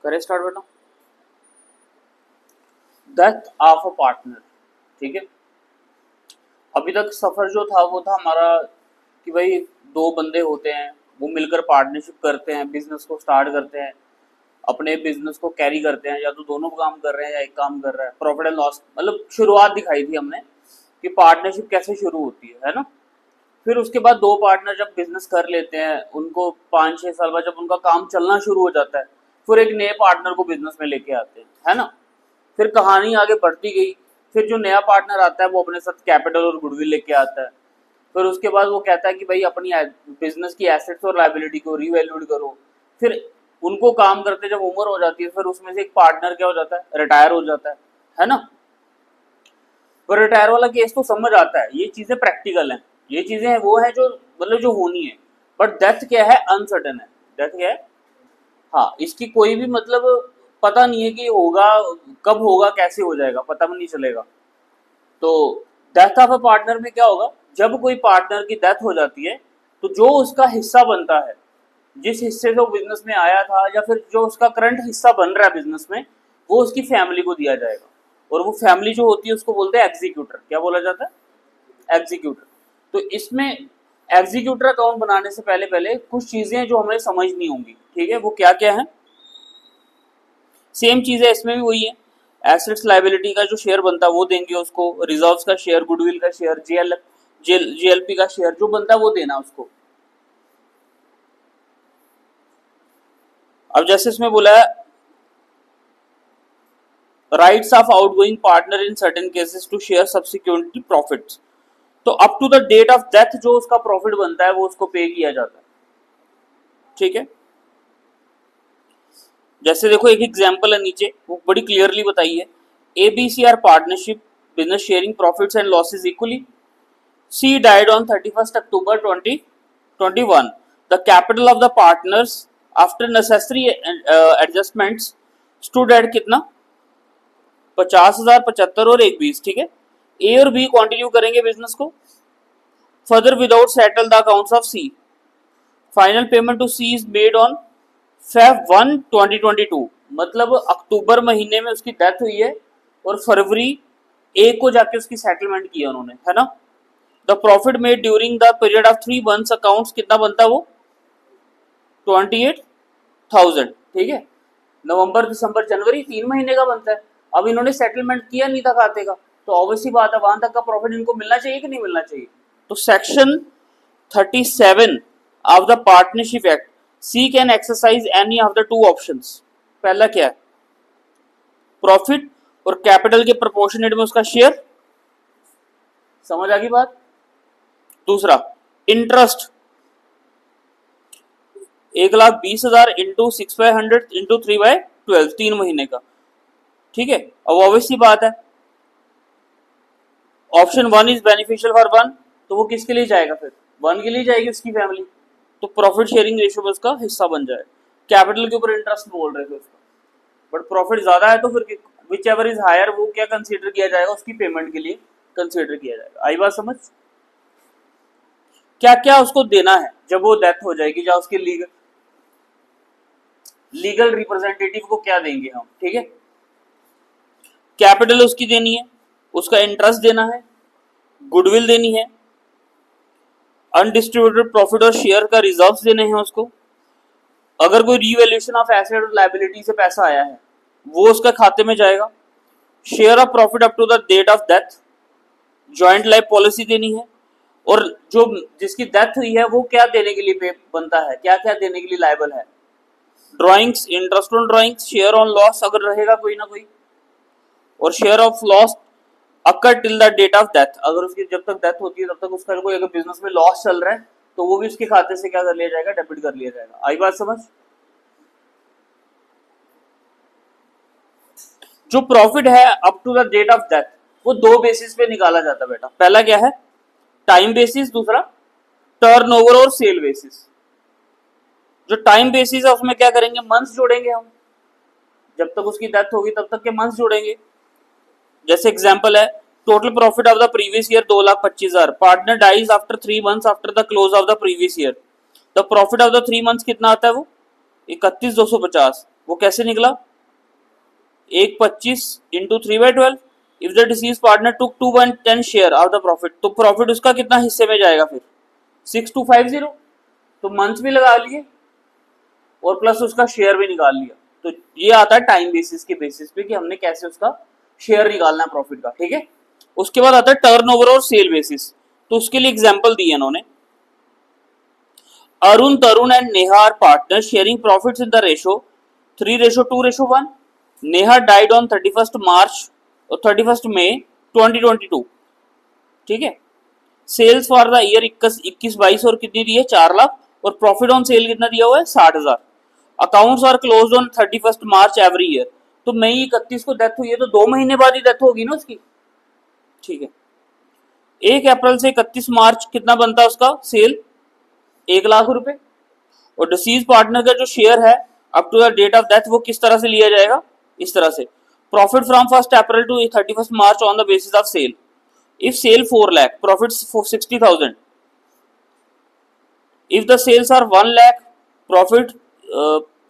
करें स्टार्ट बेटा। Death of a partner, ठीक है। अभी तक सफर जो था वो था हमारा कि भाई दो बंदे होते हैं, वो मिलकर पार्टनरशिप करते हैं, बिजनेस को स्टार्ट करते हैं, अपने बिजनेस को कैरी करते हैं, या तो दोनों काम कर रहे हैं या एक काम कर रहा है। प्रॉफिट एंड लॉस मतलब शुरुआत दिखाई थी हमने कि पार्टनरशिप कैसे शुरू होती है ना। फिर उसके बाद दो पार्टनर जब बिजनेस कर लेते हैं, उनको 5-6 साल बाद जब उनका काम चलना शुरू हो जाता है, फिर एक नए पार्टनर को बिजनेस में लेके आते हैं, है ना। फिर कहानी आगे बढ़ती गई। फिर जो नया पार्टनर आता है वो अपने साथ कैपिटल और गुडविल लेके आता है। फिर उसके बाद वो कहता है कि भाई अपनी बिजनेस की एसेट्स और लाइबिलिटी को रीवैल्यूड करो। फिर उनको काम करते जब उम्र हो जाती है, फिर उसमें से एक पार्टनर क्या हो जाता है, रिटायर हो जाता है ना। तो रिटायर वाला केस तो समझ आता है, ये चीजें प्रैक्टिकल हैं, ये चीजें वो है जो मतलब जो होनी है। बट डेथ क्या है, अनसर्टेन है। डेथ क्या है, हाँ, इसकी कोई भी मतलब पता नहीं है कि होगा कब, होगा कैसे हो जाएगा, पता भी नहीं चलेगा। तो डेथ ऑफ अ पार्टनर में क्या होगा, जब कोई पार्टनर की डेथ हो जाती है तो जो उसका हिस्सा बनता है, जिस हिस्से से वो बिजनेस में आया था या फिर जो उसका करंट हिस्सा बन रहा है बिजनेस में, वो उसकी फैमिली को दिया जाएगा। और वो फैमिली जो होती है उसको बोलते हैं एग्जीक्यूटर। क्या बोला जाता है, एग्जीक्यूटर। तो इसमें एग्जीक्यूटर अकाउंट बनाने से पहले पहले कुछ चीजें जो हमें समझनी होंगी, ठीक है। वो क्या क्या है, सेम चीज है इसमें भी वही है। एसेट्स लाइबिलिटी का जो शेयर बनता है वो देंगे उसको, रिजर्व्स का शेयर, गुडविल का शेयर, जीएलपी का शेयर जो बनता है वो देना उसको। अब जैसे इसमें बोला है rights of outgoing partner in certain cases to share subsequently profits. तो up to the date of death जो उसका प्रॉफिट बनता है वो उसको पे किया जाता है, ठीक है। जैसे देखो एक एग्जांपल है नीचे, वो बड़ी क्लियरली बताई है। A B C are partnership business sharing profits and losses equally. C died on 31 October 2021। The capital of the partners after necessary adjustments stood at कितना, 50,000, 75 और 120, ठीक है। ए और बी कंटिन्यू करेंगे बिजनेस को further without settle the accounts of C. Final payment to C is made on Feb 1, 2022। मतलब अक्टूबर महीने में उसकी डेथ हुई है और फरवरी 1 को जाके उसकी सेटलमेंट किया उन्होंने, है ना। The profit made during the period of 3 months accounts कितना बनता है वो, 28,000, ठीक है। नवंबर दिसंबर जनवरी 3 महीने का बनता है। अब इन्होंने सेटलमेंट किया नहीं था खाते का, तो ऑब्वियसली बात है वहां तक का प्रॉफिट इनको मिलना चाहिए कि नहीं मिलना चाहिए। तो section 37 of the partnership act, C can exercise any of the two options. पहला क्या है, प्रॉफिट और कैपिटल के प्रोपोर्शनेट में उसका शेयर, समझ आ गई बात। दूसरा इंटरेस्ट, 1,20,000 इंटू 6/100 इंटू 3/12, 3 महीने का, ठीक है। अब ऑब्वियसली बात है ऑप्शन 1 इज बेनिफिशियल फॉर 1, तो वो किसके लिए जाएगा, फिर 1 के लिए जाएगी उसकी फैमिली, तो प्रॉफिट शेयरिंग रेशियो में उसका हिस्सा बन जाए। कैपिटल के ऊपर इंटरेस्ट बोल रहे थे उसका, बट प्रॉफिट ज्यादा है तो फिर विच एवर इज हायर वो क्या कंसीडर किया जाएगा, उसकी पेमेंट के लिए कंसीडर किया जाएगा। आई बात समझ। क्या क्या उसको देना है जब वो डेथ हो जाएगी, या उसके लीगल रिप्रेजेंटेटिव को क्या देंगे हम, ठीक है। कैपिटल उसकी देनी है, उसका इंटरेस्ट देना है, गुडविल देनी है, अनडिस्ट्रीब्यूटेड प्रॉफिट और शेयर का रिजर्व्स देने हैं उसको। अगर कोई रीवैल्यूएशन ऑफ एसेट और लायबिलिटी से पैसा आया है वो उसका खाते में जाएगा। Share of profit up to the date of death, joint life policy देनी है, और जो जिसकी डेथ हुई है वो क्या देने के लिए बनता है, क्या क्या देने के लिए लायबल है। Drawings, interest on drawings, share on loss अगर रहेगा कोई ना कोई, और share of loss occur till the date of death. अगर उसकी जब तक डेथ होती है तब तक उसका कोई अगर बिजनेस में लॉस चल रहा है तो वो भी उसके खाते से क्या कर लिया जाएगा, डेबिट कर लिया जाएगा। आई बात समझ। जो प्रॉफिट है up to the date of death वो दो बेसिस पे निकाला जाता है बेटा। पहला क्या है, टाइम बेसिस, दूसरा टर्नओवर और सेल बेसिस। जो टाइम बेसिस है उसमें क्या करेंगे, मंथ्स जोड़ेंगे हम, जब तक उसकी डेथ होगी तब तक के मंथ्स जोड़ेंगे। जैसे एग्जांपल है, total profit of the previous year 2,25,000, partner dies after 3 months after the close of the previous year, the profit of the 3 months कितना आता है वो 31,250, वो कैसे निकला, 1/25 into 3/12। If the disease partner took 2/10 share of the profit, तो profit उसका कितना हिस्से में जाएगा फिर 6250, तो मंथ्स भी लगा लिए और प्लस उसका शेयर भी निकाल लिया। तो ये आता है टाइम बेसिस के बेसिस पे कि हमने कैसे उसका शेयर निकालना है प्रॉफिट का, ठीक है। उसके बाद आता है टर्नओवर और सेल बेसिस। तो उसके लिए एग्जांपल दिए इन्होंने, Arun, Tarun and Neha are partner sharing profits in the ratio 3:2:1। Neha died on 31 March और 31 मई 2022, ठीक है। सेल्स फॉर द ईयर 21-22 और कितनी दी है 4 लाख, और प्रॉफिट ऑन सेल कितना दिया हुआ है 60,000। Accounts are closed on 31 March every year. तो मई 31 को डेथ हुई है तो 2 महीने बाद ही डेथ होगी ना उसकी, ठीक है। 1 अप्रैल से 31 मार्च कितना बनता है उसका सेल 1 लाख रुपए, और डिसीज पार्टनर का जो शेयर है up to the date of death वो किस तरह से लिया जाएगा, इस तरह से, profit from 1 April to 31 March on the basis of sale. If sale 4 lakh profit 60,000, if the sales are 1 lakh profit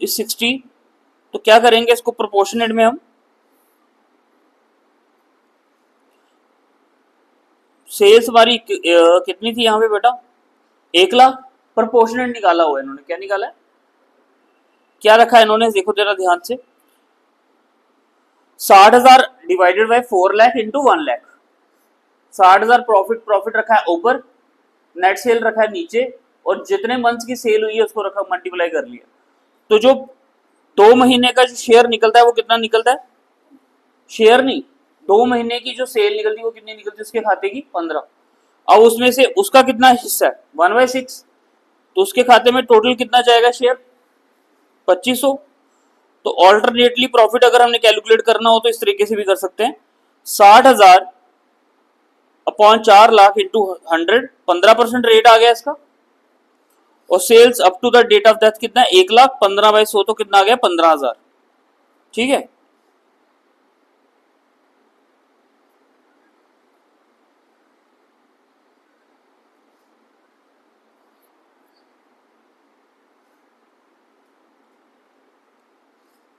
is 60। तो क्या करेंगे इसको प्रोपोर्शनेट में हम, सेल्स हमारी कितनी थी यहाँ पे बेटा 1 लाख, प्रोपोर्शनेट निकाला हुआ है इन्होंने, क्या निकाला है, क्या रखा है इन्होंने, देखो जरा ध्यान से, 60,000 divided by 4 lakh into 1 lakh. 60,000 profit रखा है ऊपर, नेट सेल रखा है नीचे, और जितने मंथ्स की सेल हुई है उसको रखा मल्टीप्लाई कर लिया। तो जो 2 महीने का जो शेयर निकलता है वो कितना निकलता है, शेयर नहीं, 2 महीने की जो सेल निकलती है वो कितनी निकलती है उसके खाते की 15। अब उसमें से उसका कितना हिस्सा है 1/6, तो उसके खाते में टोटल कितना जाएगा शेयर 2500। तो ऑल्टरनेटली प्रॉफिट अगर हमने कैलकुलेट करना हो तो इस तरीके से भी कर सकते हैं, 60,000 अपॉन 4 लाख इंटू 100, 15% रेट आ गया इसका, और sales up to the date of death कितना है 1 लाख, 15/100 तो कितना आ गया 15,000, ठीक है।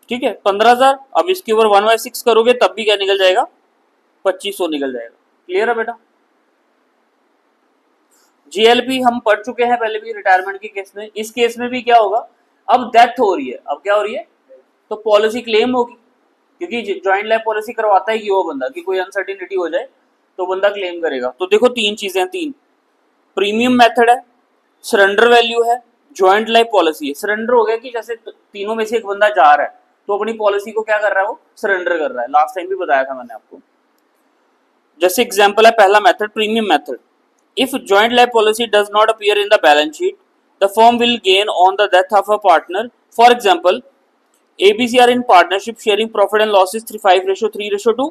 ठीक है 15,000। अब इसके ऊपर 1/6 करोगे तब भी क्या निकल जाएगा 2500 निकल जाएगा। क्लियर है बेटा। जीएलपी हम पढ़ चुके हैं पहले भी रिटायरमेंट के केस में। इस केस में भी क्या होगा, अब डेथ हो रही है, अब क्या हो रही है, तो पॉलिसी क्लेम होगी, क्योंकि ज्वाइंट लाइफ पॉलिसी करवाता है कि वो बंदा कि कोई अनसर्टिनिटी हो जाए तो बंदा क्लेम करेगा। तो देखो 3 चीजें, 3 प्रीमियम मेथड है, सरेंडर वैल्यू है, ज्वाइंट लाइफ पॉलिसी है। सरेंडर हो गया कि जैसे तीनों में से एक बंदा जा रहा है तो अपनी पॉलिसी को क्या कर रहा है, वो सरेंडर कर रहा है। लास्ट टाइम भी बताया था मैंने आपको। जैसे एग्जांपल है पहला method premium method, if joint life policy does not appear in the balance sheet the firm will gain on the death of a partner. For example ABC are in partnership sharing profit and losses 5:3:2।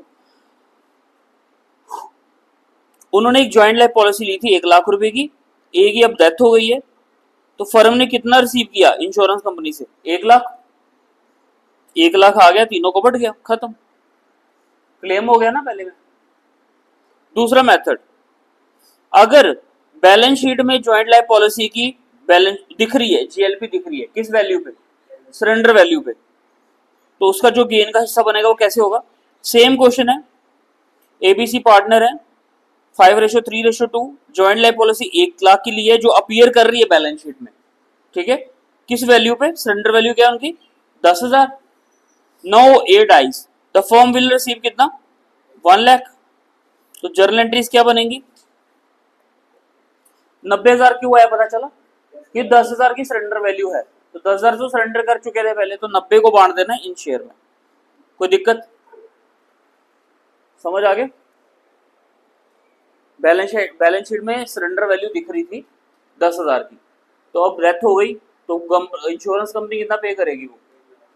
उन्होंने एक joint life policy ली थी 1 लाख रुपए की, ए की अब death हो गई है तो फर्म ने कितना रिसीव किया इंश्योरेंस कंपनी से 1 लाख। 1 लाख आ गया, तीनों को बट गया, खत्म, क्लेम हो गया ना पहले में। दूसरा मेथड, अगर बैलेंस शीट में जॉइंट लाइफ पॉलिसी की बैलेंस दिख रही है, जीएलपी दिख रही है, किस वैल्यू पे, सरेंडर वैल्यू पे, तो उसका जो गेन का हिस्सा बनेगा वो कैसे होगा। सेम क्वेश्चन है, एबीसी पार्टनर है 5:3:2, जॉइंट लाइफ पॉलिसी 1 लाख की ली है जो अपीयर कर रही है बैलेंस शीट में, ठीक है, किस वैल्यू पे, सरेंडर वैल्यू क्या है उनकी 10,000। Now 8 eyes the firm will receive कितना 1 लाख। तो जर्नल एंट्रीज क्या बनेंगी, 90,000 क्यों आया पता चला कि 10,000 की सरेंडर वैल्यू है, तो 10,000 तो सरेंडर कर चुके थे पहले, तो 90 को बांट देना इन शेयर में। कोई दिक्कत, समझ आ गया। बैलेंस शीट में सरेंडर वैल्यू दिख रही थी 10,000 की, तो अब डेथ हो गई तो इंश्योरेंस कंपनी कितना पे करेगी, वो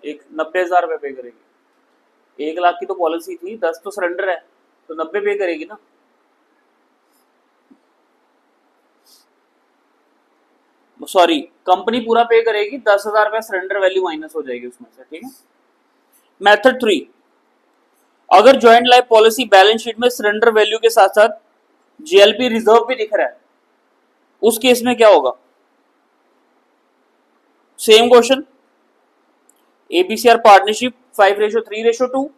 90,000 रुपये पे करेगी। 1 लाख की तो पॉलिसी थी, 10 तो सरेंडर है, तो 90 पे करेगी ना। सॉरी, कंपनी पूरा पे करेगी, 10,000 रुपये सरेंडर वैल्यू माइनस हो जाएगी उसमें से, ठीक है। मेथड 3, अगर joint life policy balance sheet में सरेंडर वैल्यू के साथ साथ जीएलपी रिजर्व भी दिख रहा है, उस केस में क्या होगा, same question, A B C are partnership 5:3:2,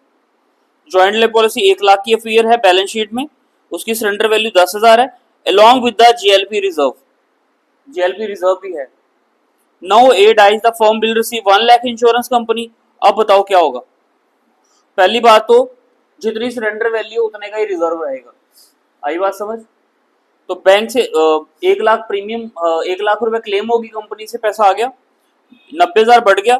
joint life policy 1 lakh की एफईआर है बैलेंस शीट में, उसकी सरेंडर वैल्यू 10,000 है, along with the GLP reserve, GLP reserve भी है। Now A dies the firm will receive 1 lakh insurance company. अब बताओ क्या होगा। पहली बात तो जितनी सरेंडर वैल्यू उतने का ही रिजर्व रहेगा, आई बात समझ। तो बैंक से 1 लाख प्रीमियम 1 लाख रुपए क्लेम होगी, कंपनी से पैसा आ गया, 90,000 बढ़ गया।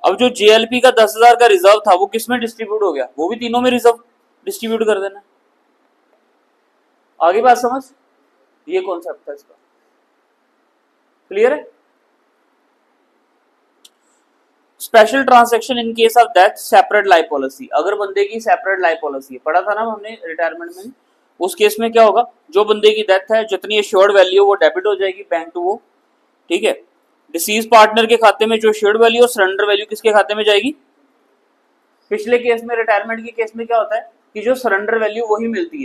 अब जो जेएलपी का 10,000 का रिजर्व था वो किस में डिस्ट्रीब्यूट हो गया, वो भी तीनों में रिजर्व डिस्ट्रीब्यूट कर देना। आगे बात समझ, ये कॉन्सेप्ट है इसका, क्लियर है। Special transaction in case of death separate life policy, अगर बंदे की सेपरेट लाइफ पॉलिसी है, पढ़ा था ना हमने रिटायरमेंट में, उस केस में क्या होगा, जो बंदे की डेथ है जितनी एश्योर्ड वैल्यू वो डेबिट हो जाएगी बैंक टू वो, ठीक है। डिसीज पार्टनर के खाते में जो एश्योर्ड वैल्यू और सरेंडर वैल्यू किसके खाते में जाएगी। पिछले केस में रिटायरमेंट के केस में क्या होता है कि जो सरेंडर वैल्यू वही मिलती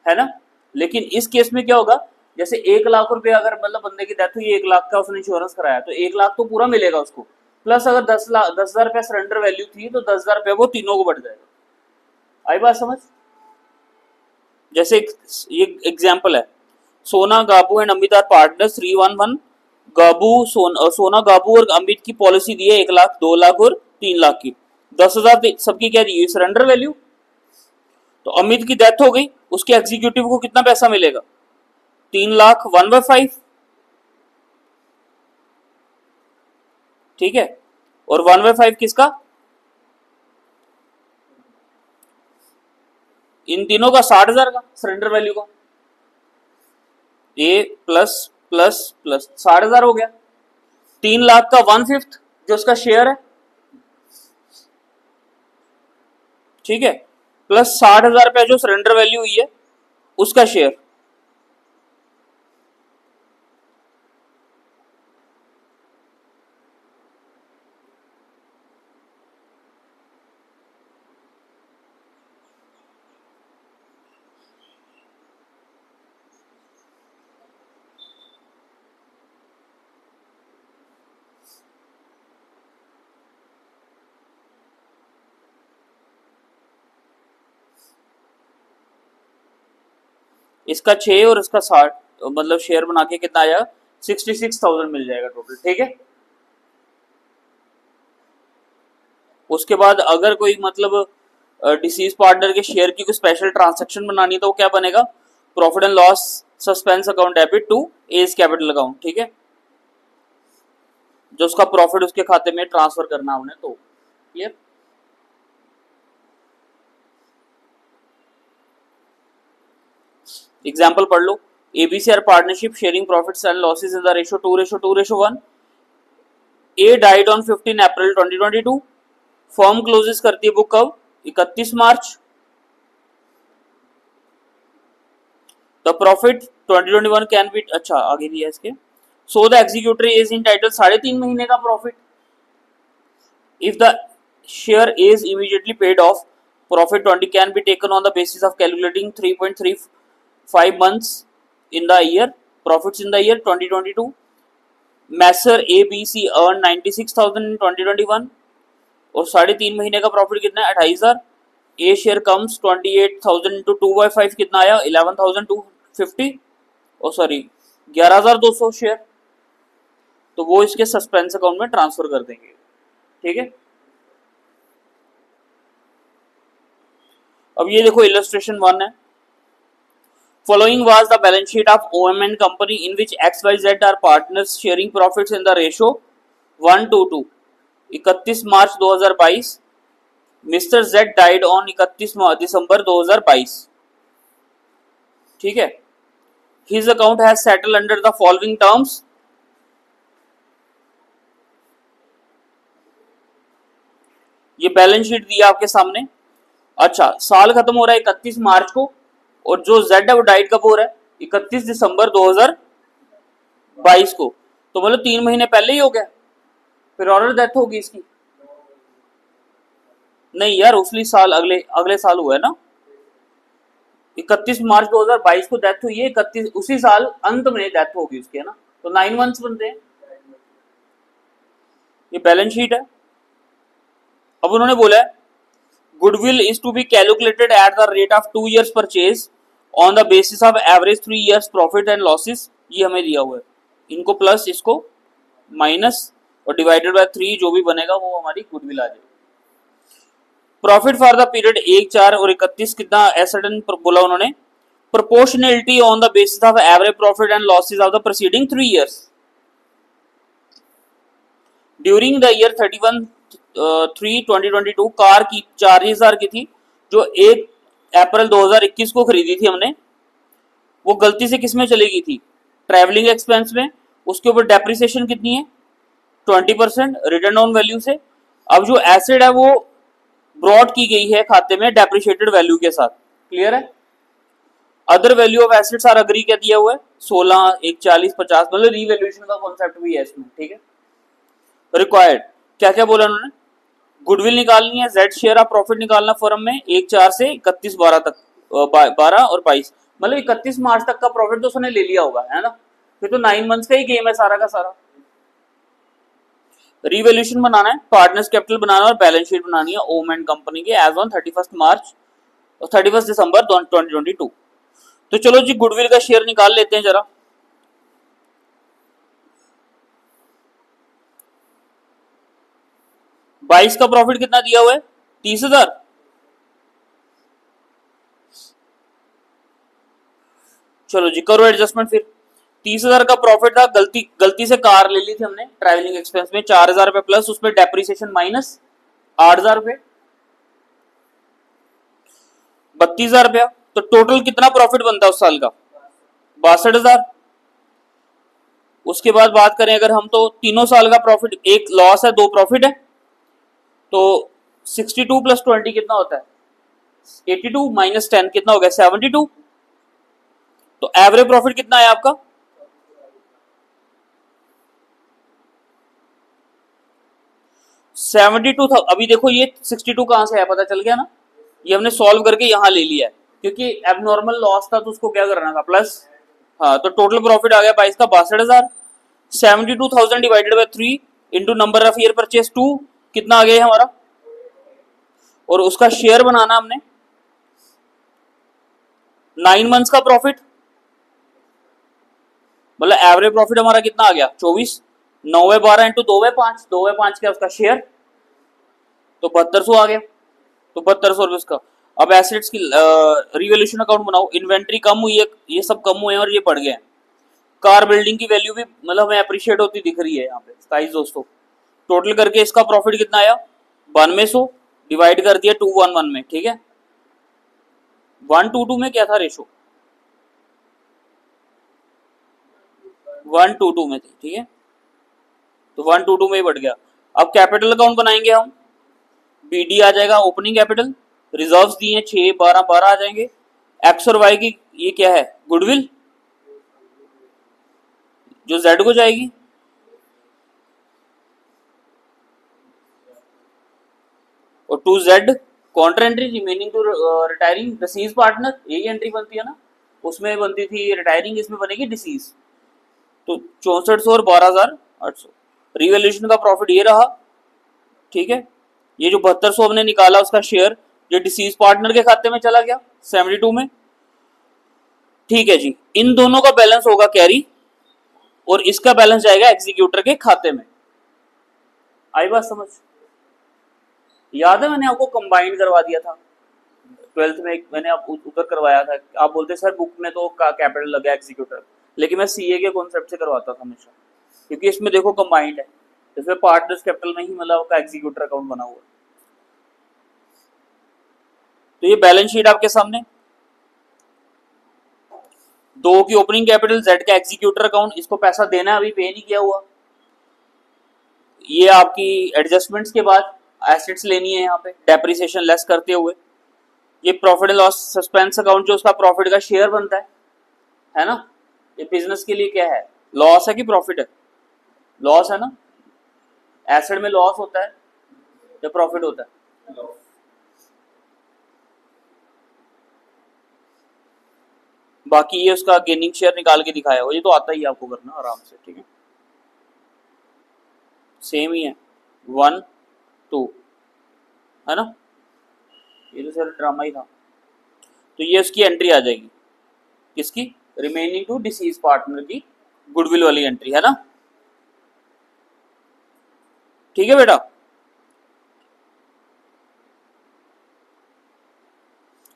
है ना। लेकिन इस केस में क्या होगा, जैसे 1 लाख रुपए अगर मतलब बंदे की डेथ हुई, 1 लाख का उसने इंश्योरेंस कराया तो 1 लाख तो पूरा मिलेगा उसको, प्लस अगर 10,000 रुपया सरेंडर वैल्यू थी तो 10,000 रुपया वो तीनों को बढ़ जाएगा। आई बात समझ। जैसे ये एग्जाम्पल है, सोना गाबू एंड अमित आर पार्टनर 311, गाबू सोना गाबू और अमित की पॉलिसी दी है 1 लाख 2 लाख और 3 लाख की, 10,000 सबकी क्या दी, सरेंडर वैल्यू। तो अमित की डेथ हो गई, उसके एग्जीक्यूटिव को कितना पैसा मिलेगा, 3 लाख 1/5, ठीक है। और 1/5 किसका, इन तीनों का 60,000 का सरेंडर वैल्यू का, ए प्लस प्लस प्लस 60,000 हो गया। 3 लाख का 1/5 जो उसका शेयर है, ठीक है, प्लस 60,000 रुपया जो सरेंडर वैल्यू हुई है उसका शेयर। इसका 6 और इसका 60 मतलब शेयर बना के कितना आया, 66,000 मिल जाएगा टोटल, ठीक है। उसके बाद अगर कोई मतलब डिसीज पार्टनर के शेयर की कोई स्पेशल ट्रांजैक्शन बनानी है तो वो क्या बनेगा, profit and loss suspense account debit to as capital account, ठीक है। जो उसका प्रॉफिट उसके खाते में ट्रांसफर करना उन्हें, तो क्लियर। एग्जाम्पल पढ़ लो, A B C are partnership sharing profits and losses in the ratio 2:2:1। A died on 15 April 2022, firm closes करती है बुक कब, 31 March. The profit 2021 can be, अच्छा आगे दिया इसके, so the executor is entitled 3.5 महीने का profit if the share is immediately paid off, profit 20 can be taken on the basis of calculating 3.35 months in the year, profits in the year 2022. Masher ABC earn 96,000 in 2021 और 3.5 महीने का profit कितना है, 28,000। ए share comes 28,000 into 2/5 कितना आया, 11,250 और sorry 11,200 share, तो वो इसके सस्पेंस अकाउंट में ट्रांसफर कर देंगे, ठीक है। अब ये देखो इलस्ट्रेशन 1 है, following was the balance sheet of OM and company in which XYZ are partners sharing profits in the ratio 1:2. 31 March 2022, mister Z died on 31 दिसंबर 2022, ठीक है। His account has settled under the following terms, ये balance sheet दिया आपके सामने। अच्छा, साल खत्म हो रहा है 31 मार्च को और जो जेड है वो डाइट कब हो रहा है, 31 दिसंबर 2022 को, तो मतलब 3 महीने पहले ही हो गया, फिर और डेथ होगी इसकी, नहीं यार उसी साल अगले साल हुआ है ना, 31 मार्च 2022 को डेथ हुई है, 31 उसी साल अंत में डेथ होगी उसकी, है ना, तो 9 मंथ्स बनते हैं। ये बैलेंस शीट है, अब उन्होंने बोला है goodwill is to be calculated at the rate of 2 years purchase on the basis of average 3 years profit and losses. ये हमें दिया हुआ है, इनको प्लस इसको माइनस और डिवाइडेड बाय 3 जो भी बनेगा वो हमारी गुडविल आ जाएगी। प्रॉफिट फॉर द पीरियड 1, 4 और 31 कितना एसेट बोला उन्होंने, proportionality on the basis of average profit and losses of the preceding 3 years। During the year 31/3/2022 car की 40,000 की थी जो 1 अप्रैल 2021 को खरीदी थी हमने, वो गलती से किस में चली गई थी, ट्रैवलिंग एक्सपेंस में। उसके ऊपर डेप्रिसिएशन कितनी है 20% रिटर्न ऑन वैल्यू से। अब जो एसेट है वो ब्रॉड की गई है खाते में डेप्रिशिएटेड वैल्यू के साथ, क्लियर है। Other value of assets are agree क्या दिया हुआ है 16, 1, 40, 50, मतलब रीवैल्यूएशन का कॉन्सेप्ट भी है इसमें, ठीक है। रिक्वायर्ड क्या क्या बोला उन्होंने, गुडविल निकालनी है, जेड शेयर ऑफ प्रॉफिट निकालना फर्म में 1, 4 से 31/12 तक, 12 और 22, मतलब 31 मार्च तक का प्रॉफिट तो उसने ले लिया होगा, है ना। फिर तो 9 months का ही गेम है सारा का सारा। रिवैल्यूएशन बनाना है, पार्टनर्स कैपिटल बनाना है और बैलेंस शीट बनानी है ओम एंड कंपनी के एज ऑन 31 मार्च और 31 दिसंबर 2022। तो चलो जी गुडविल का शेयर निकाल लेते हैं जरा। बाईस का प्रॉफिट कितना दिया हुआ है 30,000। चलो जी करो एडजस्टमेंट फिर। 30,000 का प्रॉफिट था, गलती से कार ले ली थी हमने ट्रैवलिंग एक्सपेंस में 4,000 रुपए प्लस उसमें डेप्रिसिएशन माइनस 8,000 रुपए 32,000 रुपया। तो टोटल कितना प्रॉफिट बनता है उस साल का 62,000। उसके बाद बात करें अगर हम तो तीनों साल का प्रॉफिट, एक लॉस है 2 प्रॉफिट है, तो 62 + 20 कितना होता है 82 माइनस 10 कितना हो गया 72। तो एवरेज प्रॉफिट कितना है आपका 72 था। अभी देखो ये 62 कहां से है पता चल गया ना, ये हमने सॉल्व करके यहां ले लिया है क्योंकि एबनॉर्मल लॉस था तो उसको क्या करना था प्लस। हाँ तो टोटल प्रॉफिट आ गया 22 का 62,000। 72,000 divided by 3 into number of year purchase 2 कितना आ गया हमारा, और उसका शेयर बनाना हमने 9 months का प्रॉफिट, मतलब एवरेज प्रॉफिट हमारा कितना आ गया 24, 9/12 इंटू 2/5, 2/5 क्या उसका शेयर, तो 7200 आ गया। तो 7200 रुपये उसका। अब एसेट्स की रिवैल्यूएशन अकाउंट बनाओ, इन्वेंट्री कम हुई है, ये सब कम हुए हैं और ये बढ़ गए हैं। कार बिल्डिंग की वैल्यू भी मतलब हमें अप्रिशिएट होती दिख रही है यहाँ पे 27 दोस्तों। टोटल करके इसका प्रॉफिट कितना आया 9200 डिवाइड कर दिया 211 में, ठीक है। 1:2 में क्या था रेशो 1:2 में थी, ठीक है। तो 1:2 में ही बढ़ गया। अब कैपिटल अकाउंट बनाएंगे हम, बीडी आ जाएगा ओपनिंग कैपिटल, रिजर्व्स दिए 6, 12, 12 आ जाएंगे। एक्स और वाई की ये क्या है गुडविल जो जेड को जाएगी, और 2Z counter entry remaining to retiring disease partner, यही एंट्री बनती है ना, उसमें बनती थी रिटायरिंग, इसमें बनेगी डिसीज। तो 6400 और 12,800। रिवैल्यूएशन का प्रॉफिट ये रहा, ठीक है। ये जो 7200 हमने निकाला उसका शेयर जो डिसीज पार्टनर के खाते में चला गया 72 में, ठीक है जी। इन दोनों का बैलेंस होगा कैरी और इसका बैलेंस जाएगा एग्जीक्यूटर के खाते में। आई बात समझ, याद है मैंने आपको कंबाइंड करवा दिया था 12th में, मैंने आप उधर करवाया था, आप बोलते सर बुक में तो कैपिटल लगा एग्जीक्यूटर, लेकिन मैं सीए के कॉन्सेप्ट से करवाता था हमेशा, क्योंकि इसमें देखो कंबाइंड है, इसमें पार्टनर्स कैपिटल में ही मतलब का एग्जीक्यूटर अकाउंट बना हुआ है। तो ये बैलेंस शीट आपके सामने, 2 की ओपनिंग कैपिटल, जेड का एग्जीक्यूटर अकाउंट, इसको पैसा देना है अभी पे नहीं किया हुआ। ये आपकी एडजस्टमेंट्स के बाद एसेट्स लेनी है यहाँ पे डेप्रिसिएशन लेस करते हुए। ये profit and loss suspense account जो उसका प्रॉफिट का शेयर बनता है ना। ये बिजनेस के लिए क्या है लॉस है कि प्रॉफिट है, लॉस है ना। एसेट में लॉस होता है या प्रॉफिट होता है, बाकी ये उसका गेनिंग शेयर निकाल के दिखाया हो, ये तो आता ही आपको करना आराम से, ठीक है। सेम ही है 1, 2 है ना, ये तो सर ड्रामा ही था। तो ये उसकी एंट्री आ जाएगी, किसकी, रिमेनिंग टू डिसीज पार्टनर की गुडविल वाली एंट्री, है ना। ठीक है बेटा।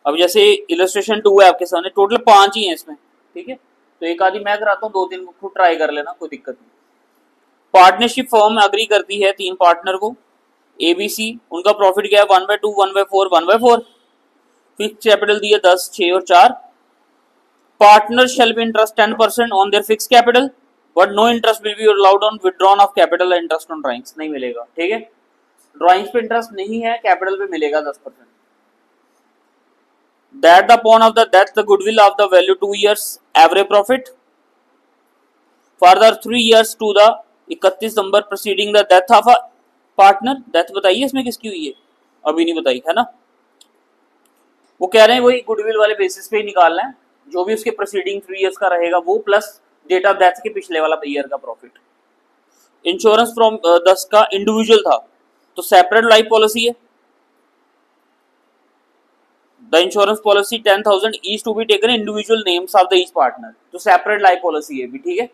अब जैसे इलस्ट्रेशन 2 है आपके सामने, टोटल 5 ही है इसमें, ठीक है। तो एक आधी मैं कराता हूँ, 2-3 को खुद ट्राई कर लेना, कोई दिक्कत नहीं। पार्टनरशिप फर्म अग्री करती है 3 पार्टनर को, एबीसी, उनका प्रॉफिट क्या है, 1/2, 1/4, 1/4। फिक्स कैपिटल दिए 10, 6 और 4। Partner shall be interest 10% on their fixed capital, but no interest will be allowed on withdrawn of capital, interest on drawings नहीं मिलेगा, ठीक है। ड्राइंग्स पे इंटरेस्ट नहीं है, कैपिटल पे मिलेगा 10%। That upon of the death the goodwill of the value 2 years average profit, further 3 years to the 31 December proceeding the death of a partner. Death बताइए इसमें किसकी हुई है, अभी नहीं बताई, है ना। वो कह रहे हैं वही गुडविल वाले बेसिस पे ही निकालना है, जो भी उसके प्रोसीडिंग 3 इयर्स का रहेगा वो, प्लस डेट ऑफ डेथ के पिछले वाला ईयर का प्रॉफिट। इंश्योरेंस फ्रॉम 10 का इंडिविजुअल था, तो सेपरेट लाइफ पॉलिसी है। The insurance policy 10,000 is to be taken individual names of the each partner, तो सेपरेट लाइफ पॉलिसी है भी, ठीक है।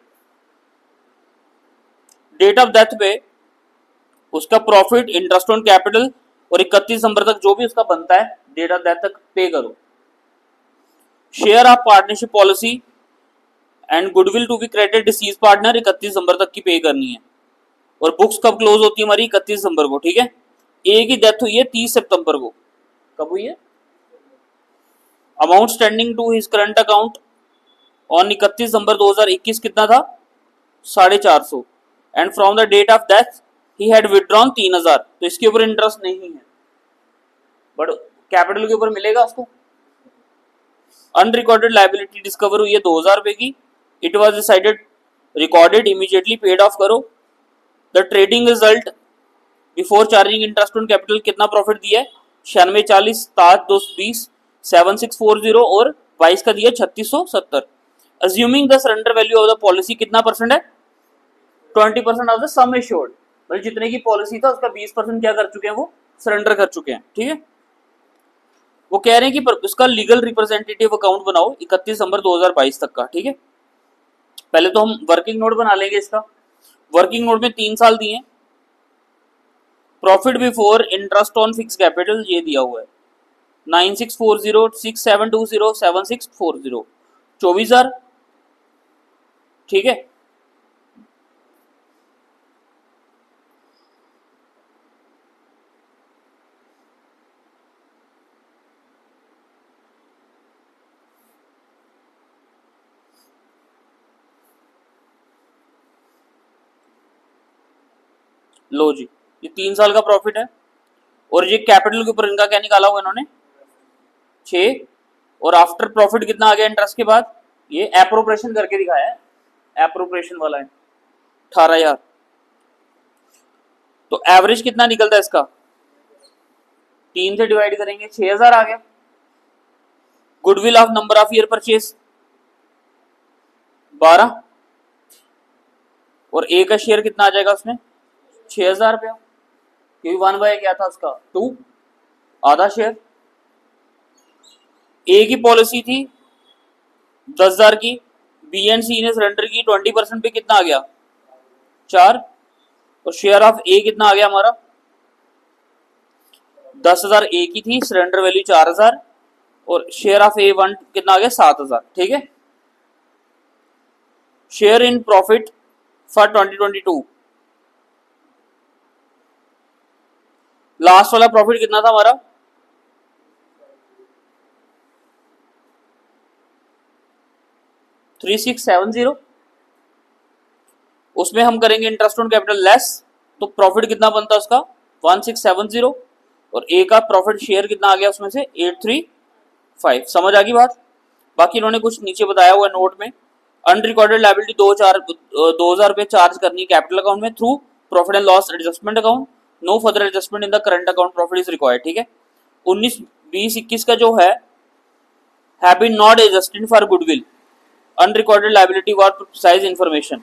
डेट ऑफ डेथ पे उसका प्रॉफिट, इंटरेस्ट ऑन कैपिटल और 31 दिसंबर तक जो भी उसका बनता है डेट ऑफ डेथ तक पे करो। Share of partnership policy and goodwill to be credited deceased partner 31 दिसंबर तक की पे करनी है। और बुक्स कब क्लोज होती है हमारी, 31 दिसंबर को, ठीक है। ए की डेथ हुई है 30 सितंबर को, कब हुई है। Amount standing to his current account on 31 December 2021 कितना था, 450। And from the date of death he had withdrawn 3000, तो इसके ऊपर इंटरेस्ट नहीं है, बट कैपिटल के ऊपर मिलेगा उसको। अनरिकॉर्डेड लायबिलिटी डिस्कवर हुई है 2000 रुपए की, it was decided recorded immediately paid off करो। The trading result before charging interest on capital कितना प्रॉफिट दिया है, 9640, 7220, 7640 और 22 का दिया 3670। Assuming the surrender value of the policy कितना परसेंट है, 20% ऑफ द सम एश्योर्ड, मतलब जितने की पॉलिसी था उसका 20% क्या कर चुके हैं, वो सरेंडर कर चुके हैं, ठीक है। वो कह रहे हैं कि उसका लीगल रिप्रेजेंटेटिव अकाउंट बनाओ 31 दिसंबर 2022 तक का, ठीक है। पहले तो हम वर्किंग नोट बना लेंगे इसका। वर्किंग नोट में 3 साल दिए, profit before interest on fix capital ये दिया हुआ है 9640, 6720, 7640, 24,000, ठीक है। लो जी, ये 3 साल का प्रॉफिट है, और ये कैपिटल के ऊपर इनका क्या निकाला हुआ इन्होंने 6, और आफ्टर प्रॉफिट कितना आ गया इंटरेस्ट के बाद, ये एप्रोप्रिएशन करके दिखाया है, एप्रोप्रिएशन वाला है 18,000। तो एवरेज कितना निकलता है इसका, 3 से डिवाइड करेंगे 6,000 आ गया। Goodwill of number of year purchase 12, और ए का शेयर कितना आ जाएगा उसमें 6,000 रुपया, क्योंकि 1/, क्या था उसका 2, आधा शेयर। ए की पॉलिसी थी 10,000 की, बी एंड सी ने सरेंडर की 20% पे कितना आ गया 4, और शेयर ऑफ ए कितना आ गया हमारा 10,000 ए की थी, सरेंडर वैल्यू 4,000, और शेयर ऑफ ए 1 कितना आ गया 7,000, ठीक है। Share in profit for 2022, last वाला प्रॉफिट कितना था हमारा 3670, उसमें हम करेंगे इंटरेस्ट ऑन कैपिटल लेस, तो प्रॉफिट कितना बनता है उसका 1670, और ए का प्रॉफिट शेयर कितना आ गया उसमें से 835। समझ आ गई बात। बाकी इन्होंने कुछ नीचे बताया हुआ नोट में, अनरिकॉर्डेड लायबिलिटी 2,000 रुपए चार्ज करनी है कैपिटल अकाउंट में through profit and loss adjustment account, no further adjustment in the current account profit is required, ठीक है। 19, 20, 21 का जो है have been not adjusted for goodwill, unrecorded liability for precise information.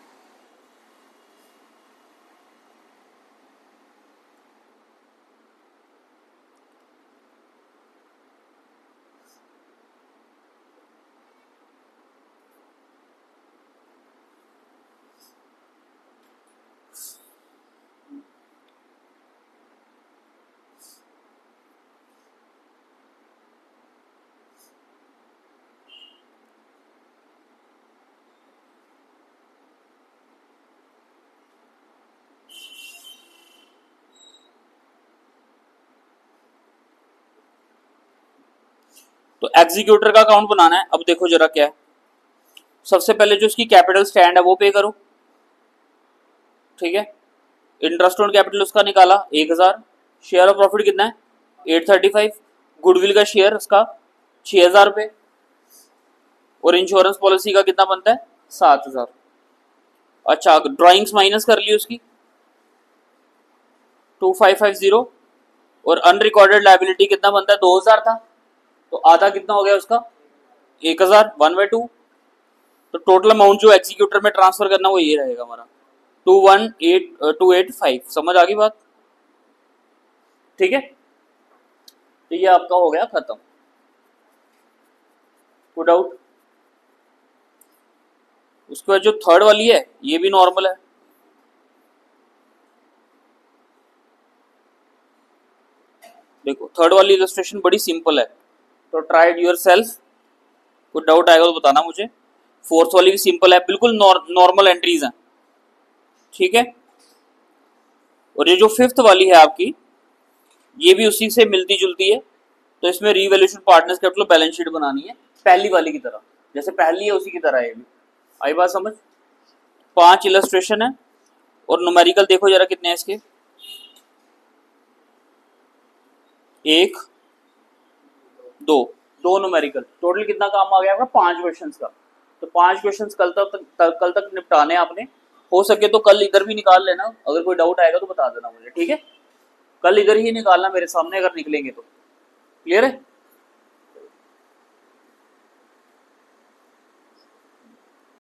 तो एग्जीक्यूटर का अकाउंट बनाना है। अब देखो जरा क्या है, सबसे पहले जो इसकी कैपिटल स्टैंड है वो पे करो, ठीक है। इंटरेस्ट ऑन कैपिटल उसका निकाला 1000, शेयर ऑफ प्रॉफिट कितना है 835, गुडविल का शेयर उसका 6000 रुपये, और इंश्योरेंस पॉलिसी का कितना बनता है 7000। अच्छा ड्राइंग्स माइनस कर ली उसकी 2550, और अनरिकॉर्डेड लाइबिलिटी कितना बनता है 2000 था, तो आधा कितना हो गया उसका 1000, 1/2। तो टोटल अमाउंट जो एग्जीक्यूटर में ट्रांसफर करना वो ये रहेगा हमारा 218,285। समझ आ गई बात, ठीक है। तो ये आपका हो गया खत्म। कोई डाउट? उसके बाद जो थर्ड वाली है ये भी नॉर्मल है। देखो थर्ड वाली इलस्ट्रेशन बड़ी सिंपल है, तो ट्राई इट योर सेल्फ। कोई डाउट आएगा तो बताना मुझे। फोर्थ वाली भी सिंपल है, बिल्कुल नॉर्मल एंट्रीज हैं, ठीक है। और ये जो फिफ्थ वाली है आपकी, ये भी उसी से मिलती जुलती है। तो इसमें revaluation partners capital balance sheet बनानी है पहली वाली की तरह, जैसे पहली है उसी की तरह है भी। आई बात समझ? 5 इलस्ट्रेशन है, और न्यूमेरिकल देखो जरा कितने हैं इसके, 1 2 दो न्यूमेरिकल, टोटल कितना काम आ गया आपका 5 क्वेश्चंस का। तो 5 क्वेश्चंस कल तक निपटाने आपने। हो सके तो कल इधर भी निकाल लेना, अगर कोई डाउट आएगा तो बता देना मुझे, ठीक है। कल इधर ही निकालना मेरे सामने अगर निकलेंगे तो। क्लियर है?